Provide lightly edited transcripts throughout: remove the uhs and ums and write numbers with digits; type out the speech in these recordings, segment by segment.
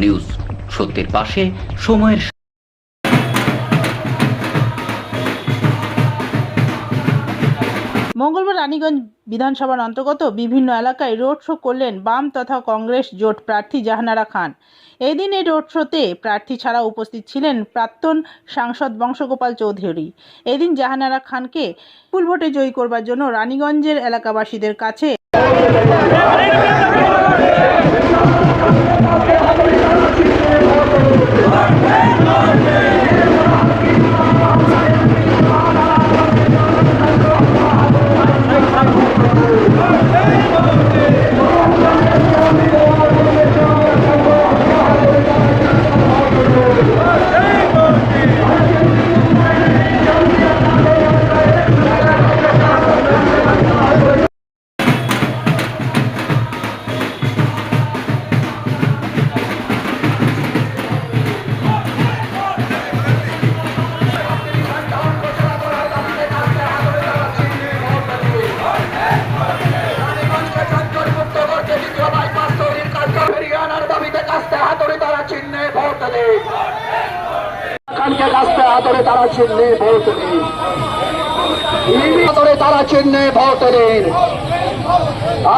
News, সত্যের পাশে, সময়ের। মঙ্গলবার রানীগঞ্জ বিধানসভার অন্তর্গত বিভিন্ন এলাকায় রোড শো করলেন বাম তথা কংগ্রেস জোট প্রার্থী জাহানারা খান। এই দিন এই রোড শোতে প্রার্থী ছাড়া উপস্থিত ছিলেন প্রাক্তন সাংসদ বংশগোপাল চৌধুরী। এদিন জাহানারা খানকে বিপুল ভোটে জয়ী করবার জন্য রানীগঞ্জের এলাকাবাসীদের কাছে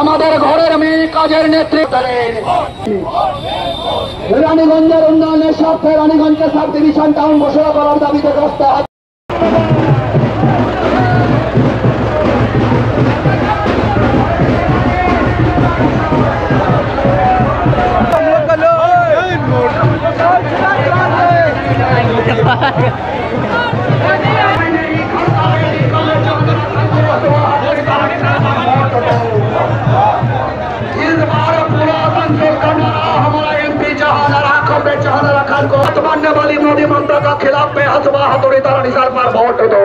আমাদের ঘরের মেয়ে কাজের নেতৃত্ব রানীগঞ্জের উন্নয়নের স্বার্থে রানীগঞ্জের সাব ডিভিশন টাউন ঘোষণা করার দাবিতে রাস্তায় হাত वाली मोदी ममता का खिलाफ में हथवा हथौड़ी तारा निसार पर वोट दो।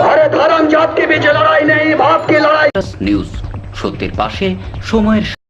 अरे धर्म जात के बीच लड़ाई नहीं, बात की लड़ाई। নিউজ, সত্যের পাশে, সময়ের।